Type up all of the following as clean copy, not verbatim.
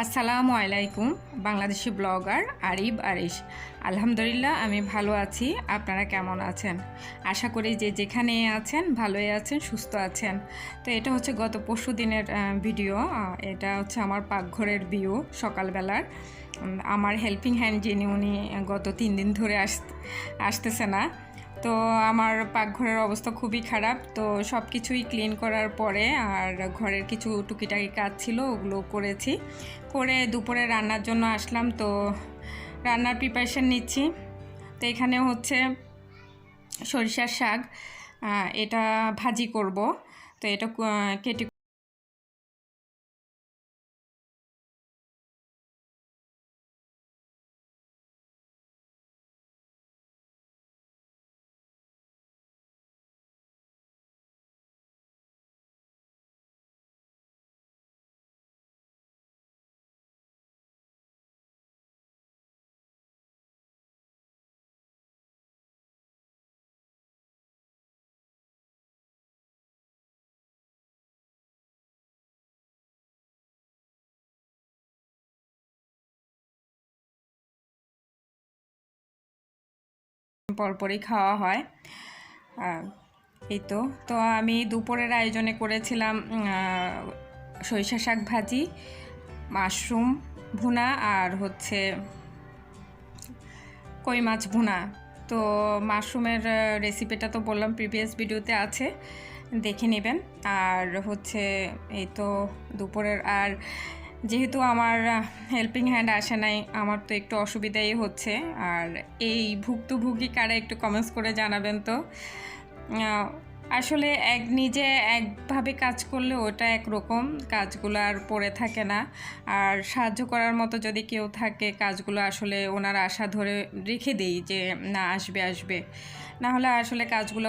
আসসালামু আলাইকুম। বাংলাদেশি ব্লগার আরিব আরিশ। আলহামদুলিল্লাহ আমি ভালো আছি। আপনারা কেমন আছেন? আশা করি যে যেখানে আছেন ভালোই আছেন, সুস্থ আছেন। তো এটা হচ্ছে গত পরশু দিনের ভিডিও। এটা হচ্ছে আমার পাকঘরের ভিউ সকালবেলার। আমার হেল্পিং হ্যান্ড যিনি উনি গত 3 দিন ধরে আসতেছে না। তো আমার পাকঘরের অবস্থা খুবই খারাপ। তো সব কিছুই ক্লিন করার পরে আর ঘরের কিছু টুকিটাকি কাজ ছিল, ওগুলো করেছি। করে দুপুরে রান্নার জন্য আসলাম। তো রান্নার প্রিপারেশান নিচ্ছি। তো এখানে হচ্ছে সরিষার শাক, এটা ভাজি করব। তো এটা কেটে পরপরই খাওয়া হয়। এই তো তো আমি দুপুরের আয়োজনে করেছিলাম সরিষা শাক ভাজি, মাশরুম ভুনা আর হচ্ছে কই মাছ ভুনা। তো মাশরুমের রেসিপিটা তো বললাম প্রিভিয়াস ভিডিওতে আছে, দেখে নেবেন। আর হচ্ছে এই তো দুপুরের, আর যেহেতু আমার হেল্পিং হ্যান্ড আসে নাই, আমার তো একটু অসুবিধাই হচ্ছে। আর এই ভুক্তভোগী কারা একটু কমেন্টস করে জানাবেন তো। আসলে নিজে একভাবে কাজ করলে ওটা একরকম, কাজগুলো আর পড়ে থাকে না। আর সাহায্য করার মতো যদি কেউ থাকে, কাজগুলো আসলে ওনার আশা ধরে রেখে দেই যে না, আসবে আসবে, না হলে আসলে কাজগুলো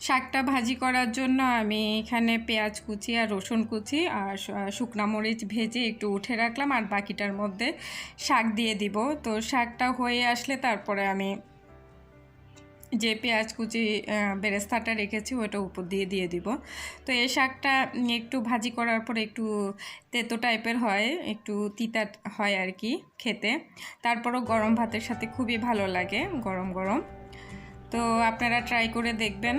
শাকটা ভাজি করার জন্য আমি এখানে পেঁয়াজ কুচি আর রসুন কুচি আর শুকনা মরিচ ভেজে একটু উঠে রাখলাম, আর বাকিটার মধ্যে শাক দিয়ে দিব। তো শাকটা হয়ে আসলে তারপরে আমি যে পেঁয়াজ কুচি বেরেস্তাটা রেখেছি ওটা উপর দিয়ে দিয়ে দিব। তো এই শাকটা একটু ভাজি করার পর একটু তেতো টাইপের হয়, একটু তিতা হয় আর কি খেতে। তারপরও গরম ভাতের সাথে খুবই ভালো লাগে গরম গরম। তো আপনারা ট্রাই করে দেখবেন।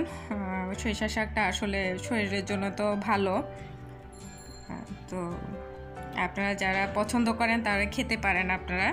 সরিষা শাকটা আসলে শরীরের জন্য তো ভালো। তো আপনারা যারা পছন্দ করেন তারা খেতে পারেন আপনারা।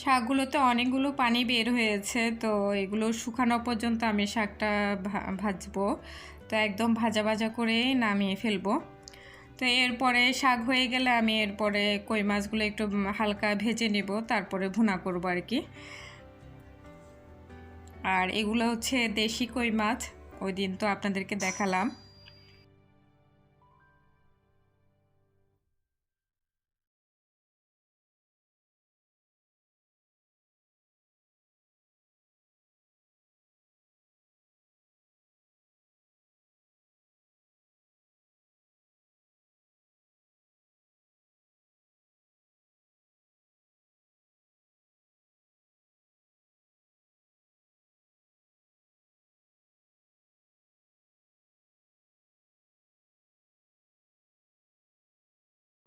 শাকগুলোতে অনেকগুলো পানি বের হয়েছে, তো এগুলো শুকানো পর্যন্ত আমি শাকটা ভাজবো। তো একদম ভাজা ভাজা করে নামিয়ে ফেলবো। তো এরপরে শাক হয়ে গেলে আমি এরপরে কই মাছগুলো একটু হালকা ভেজে নিব, তারপরে ভুনা করবো আর কি। আর এগুলো হচ্ছে দেশি কই মাছ, ওই দিন তো আপনাদেরকে দেখালাম।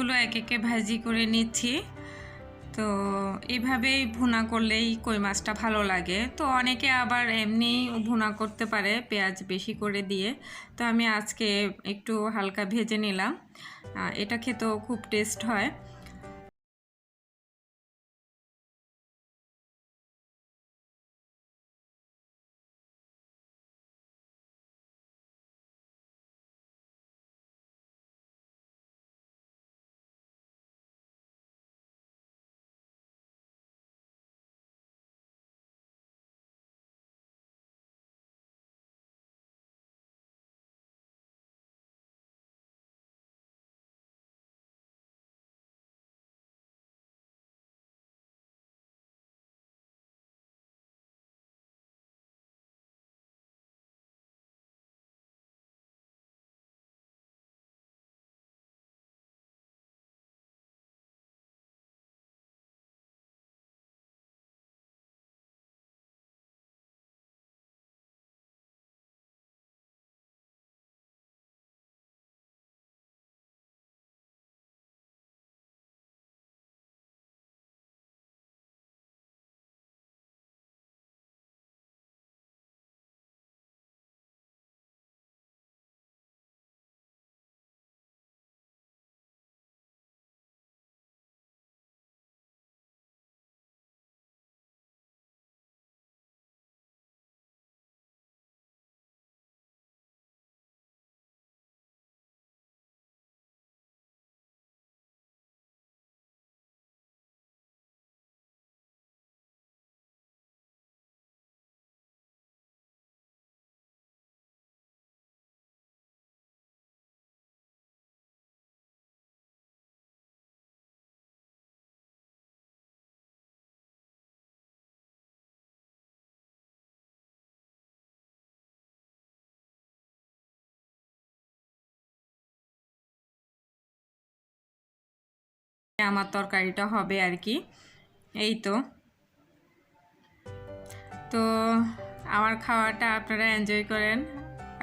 গুলো এক একে ভাজি করে নিচ্ছি। তো এইভাবেই ভুনা করলেই কই মাছটা ভালো লাগে। তো অনেকে আবার এমনি ভুনা করতে পারে পেঁয়াজ বেশি করে দিয়ে। তো আমি আজকে একটু হালকা ভেজে নিলাম। এটা খেতেও খুব টেস্ট হয়। আমার তরকারিটা হবে আর কি। এই তো। তো আমার খাওয়াটা আপনারা এনজয় করেন।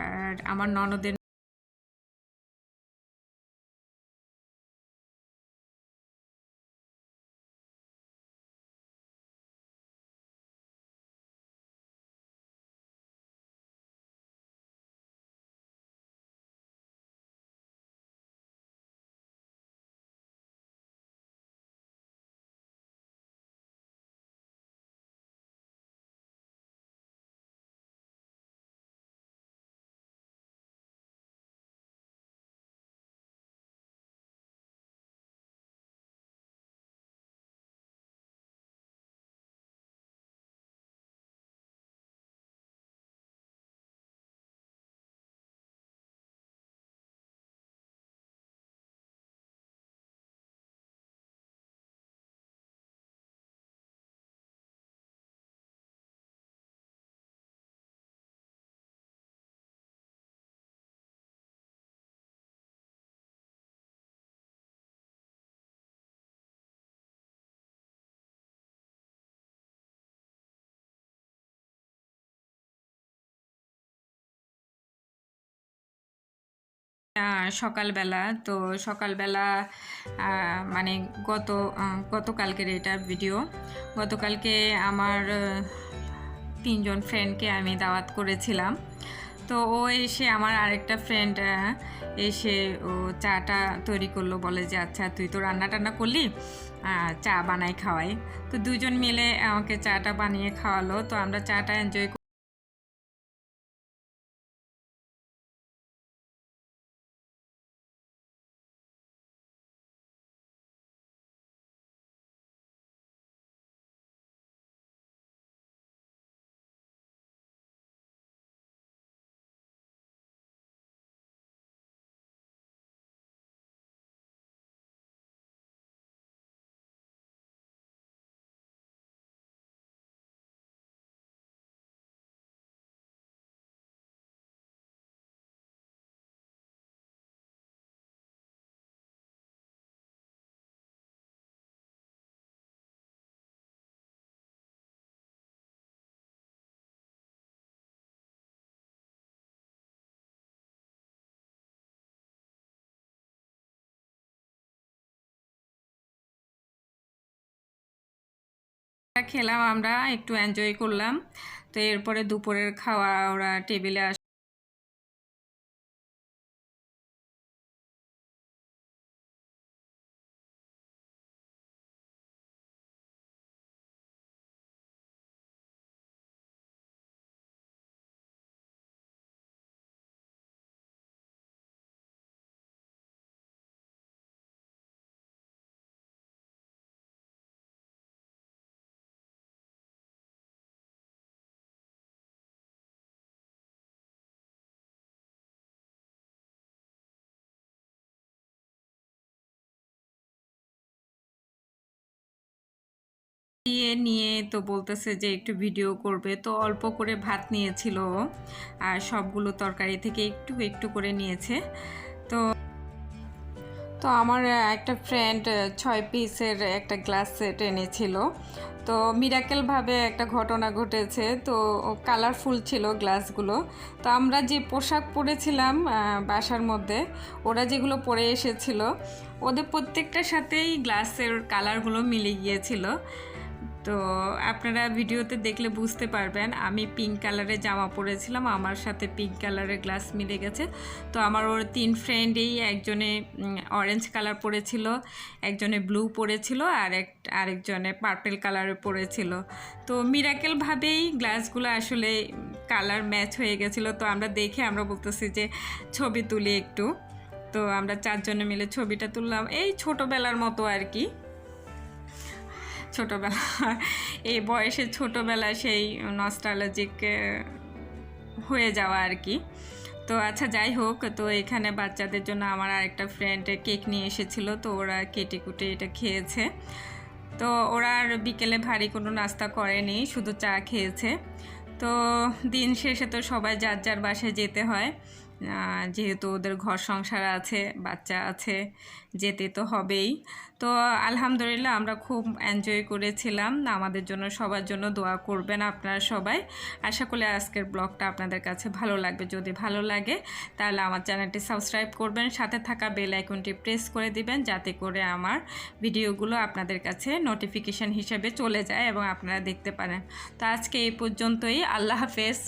আর আমার ননদের সকালবেলা তো সকালবেলা মানে গতকালকের এটা ভিডিও। গতকালকে আমার 3জন ফ্রেন্ডকে আমি দাওয়াত করেছিলাম। তো ও এসে আমার আরেকটা ফ্রেন্ড এসে ও চাটা তৈরি করলো, বলে যে আচ্ছা তুই তো রান্না টান্না করলি, চা বানাই খাওয়াই। তো দুজন মিলে আমাকে চাটা বানিয়ে খাওয়ালো। তো আমরা চাটা এনজয় খেলাম, আমরা একটু এনজয় করলাম। তো এরপরে দুপুরের খাওয়া ওরা টেবিলে নিয়ে তো বলতেছে যে একটু ভিডিও করবে, তো অল্প করে ভাত নিয়েছিল আর সবগুলো তরকারি থেকে একটু একটু করে নিয়েছে। তো তো আমার একটা ফ্রেন্ড 6 পিসের একটা গ্লাস সেট এনেছিল। তো মিরাকেলভাবে একটা ঘটনা ঘটেছে, তো কালারফুল ছিল গ্লাসগুলো। তো আমরা যে পোশাক পরেছিলাম বাসার মধ্যে, ওরা যেগুলো পরে এসেছিল ওদের প্রত্যেকটার সাথেই গ্লাসের কালারগুলো মিলে গিয়েছিল। তো আপনারা ভিডিওতে দেখলে বুঝতে পারবেন, আমি পিঙ্ক কালারের জামা পরেছিলাম, আমার সাথে পিঙ্ক কালারের গ্লাস মিলে গেছে। তো আমার ওর 3 ফ্রেন্ডেই একজনে অরেঞ্জ কালার পরেছিল, একজনে ব্লু পরেছিল, আর আরেকজনে পার্পেল কালারের পরেছিল। তো মিরাকেলভাবেই গ্লাসগুলো আসলে কালার ম্যাচ হয়ে গেছিলো। তো আমরা দেখে আমরা বলতেছি যে ছবি তুলি একটু। তো আমরা 4 জনে মিলে ছবিটা তুললাম, এই ছোটোবেলার মতো আর কি। ছোটোবেলা, এই বয়সে ছোটোবেলা সেই নস্টালজিক হয়ে যাওয়া আর কি। তো আচ্ছা যাই হোক, তো এখানে বাচ্চাদের জন্য আমার আরেকটা ফ্রেন্ড কেক নিয়ে এসেছিলো, তো ওরা কেটে কুটে এটা খেয়েছে। তো ওরা আর বিকেলে ভারী কোনো নাস্তা করেনি, শুধু চা খেয়েছে। তো দিন শেষে তো সবাই যার যার বাসায় যেতে হয়, যেহেতু ওদের ঘর সংসার আছে, বাচ্চা আছে, যেতে তো হবেই। তো আলহামদুলিল্লাহ আমরা খুব এনজয় করেছিলাম। আমাদের জন্য সবার জন্য দোয়া করবেন আপনারা সবাই। আশা করি আজকের ব্লগটা আপনাদের কাছে ভালো লাগবে। যদি ভালো লাগে তাহলে আমার চ্যানেলটি সাবস্ক্রাইব করবেন, সাথে থাকা বেল আইকনটি প্রেস করে দিবেন, যাতে করে আমার ভিডিওগুলো আপনাদের কাছে নোটিফিকেশান হিসেবে চলে যায় এবং আপনারা দেখতে পারেন। তো আজকে এই পর্যন্তই, আল্লাহ হাফেজ।